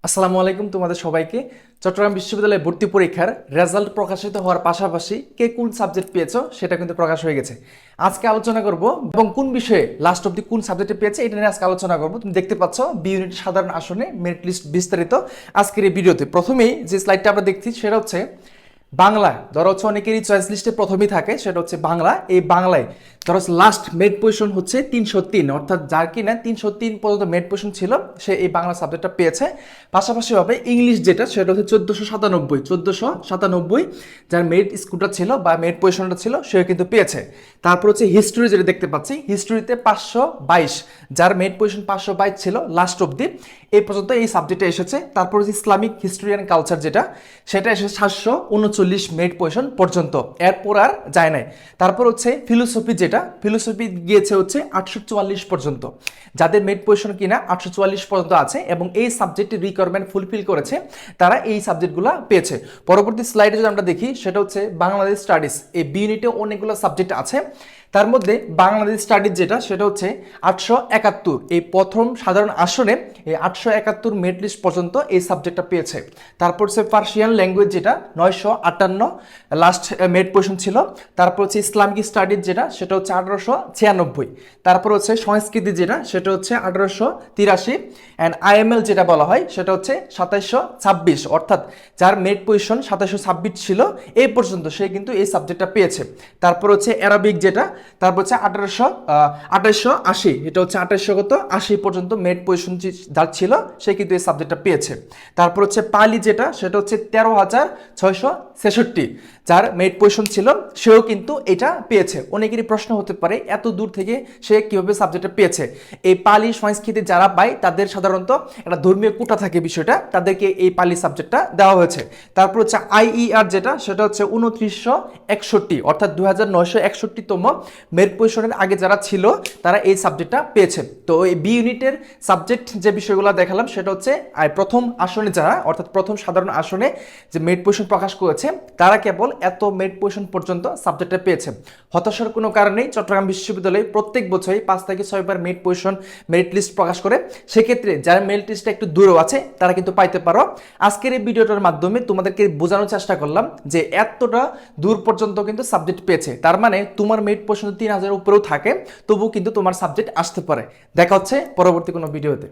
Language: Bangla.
আসসালামু আলাইকুম তোমাদের সবাইকে। চট্টগ্রাম বিশ্ববিদ্যালয়ে ভর্তি পরীক্ষার রেজাল্ট প্রকাশিত হওয়ার পাশাপাশি কে কোন সাবজেক্ট পেয়েছো সেটা কিন্তু প্রকাশ হয়ে গেছে। আজকে আলোচনা করব এবং কোন বিষয়ে লাস্ট অবধি কোন সাবজেক্টে পেয়েছে এটা নিয়ে আজকে আলোচনা করব। তুমি দেখতে পাচ্ছ বি ইউনিট সাধারণ আসনে মেরিট লিস্ট বিস্তারিত আজকের এই ভিডিওতে। প্রথমেই যে স্লাইডটা আমরা দেখছি সেটা হচ্ছে বাংলা। ধরো হচ্ছে অনেকেরই চয়েস লিস্টে প্রথমেই থাকে, সেটা হচ্ছে বাংলা। এই বাংলায় ধরো লাস্ট মেরিট পজিশন হচ্ছে 303, অর্থাৎ যার কিনা 303 পর্যন্ত মেরিট পজিশন ছিল সে এই বাংলা সাবজেক্টটা পেয়েছে। পাশাপাশিভাবে ইংলিশ যেটা সেটা হচ্ছে 1497 যার মেরিট স্কোরটা ছিল বা মেরিট পজিশনটা ছিল সে কিন্তু পেয়েছে। তারপর হচ্ছে হিস্ট্রি যেটা দেখতে পাচ্ছি, হিস্ট্রিতে 522, যার মেরিট পজিশন 522 ছিল লাস্ট অবধি এই পর্যন্ত এই সাবজেক্টে এসেছে। তারপর হচ্ছে ইসলামিক হিস্ট্রি অ্যান্ড কালচার যেটা সেটা এসেছে 739 মেরিট পজিশন পর্যন্ত, এরপর আর যায় নাই। তারপর হচ্ছে ফিলোসফি যেটা, ফিলোসফি গিয়েছে হচ্ছে 844 পর্যন্ত, যাদের মেরিট পজিশন কিনা 844 পর্যন্ত আছে এবং এই সাবজেক্টের রিকোয়ারমেন্ট ফুলফিল করেছে তারা এই সাবজেক্টগুলো পেয়েছে। পরবর্তী স্লাইডে যদি আমরা দেখি সেটা হচ্ছে বাংলাদেশ স্টাডিজ। এই বি ইউনিটে অনেকগুলো সাবজেক্ট আছে, তার মধ্যে বাংলাদেশ স্টাডিজ যেটা সেটা হচ্ছে 871, এই প্রথম সাধারণ আসনে এই 871 মেরিট লিস্ট পর্যন্ত এই সাবজেক্টটা পেয়েছে। তারপর হচ্ছে পার্সিয়ান ল্যাঙ্গুয়েজ যেটা 958 লাস্ট মেরিট পজিশন ছিল। তারপর হচ্ছে ইসলামিক স্টাডিজ যেটা সেটা হচ্ছে 1896। তারপর হচ্ছে সংস্কৃতি যেটা সেটা হচ্ছে 1883 অ্যান্ড আইএমএল যেটা বলা হয় সেটা হচ্ছে 2726, অর্থাৎ যার মেরিট পজিশন 2726 ছিল এই পর্যন্ত সে কিন্তু এই সাবজেক্টটা পেয়েছে। তারপর হচ্ছে অ্যারাবিক যেটা, তারপর হচ্ছে 2880, এটা হচ্ছে 2880 পর্যন্ত মেরিট পজিশন যার ছিল সে কিন্তু এই সাবজেক্টটা পেয়েছে। তারপর হচ্ছে পালি যেটা সেটা হচ্ছে 13,666, যার মেরিট পজিশন ছিল সেও কিন্তু এটা পেয়েছে। অনেকেরই প্রশ্ন হতে পারে এত দূর থেকে সে কিভাবে সাবজেক্টটা পেয়েছে। এই পালি সংস্কৃতি যারা পায় তাদের সাধারণত একটা ধর্মীয় কোটা থাকে, বিষয়টা তাদেরকে এই পালি সাবজেক্টটা দেওয়া হয়েছে। তারপর হচ্ছে আইইআর যেটা সেটা হচ্ছে 2961, অর্থাৎ 2961তম মেরিট পজিশনের আগে যারা ছিল তারা এই সাবজেক্টটা পেয়েছে। তো এই বি ইউনিটের সাবজেক্ট যে বিষয়গুলো দেখালাম সেটা হচ্ছে প্রথম আসনে যারা, অর্থাৎ প্রথম সাধারণ আসনে যে মেরিট পজিশন প্রকাশ করেছে তারা কেবল এত মেরিট পজিশন পর্যন্ত সাবজেক্টটা পেয়েছে। হতাশার কোনো কারণেই চট্টগ্রাম বিশ্ববিদ্যালয়ে প্রত্যেক বছরই 5 থেকে 6 বার মেরিট লিস্ট প্রকাশ করে। সেক্ষেত্রে যারা মেরিট লিস্টটা একটু দূরেও আছে তারা কিন্তু পাইতে পারো। আজকের এই ভিডিওটার মাধ্যমে তোমাদেরকে বোঝানোর চেষ্টা করলাম যে এতটা দূর পর্যন্ত কিন্তু সাবজেক্ট পেয়েছে, তার মানে তোমার মেরিট পজিশন 3000 উপরেও থাকে তবুও কিন্তু তোমার সাবজেক্ট আসতে পারে। দেখা হচ্ছে পরবর্তী কোনো ভিডিওতে।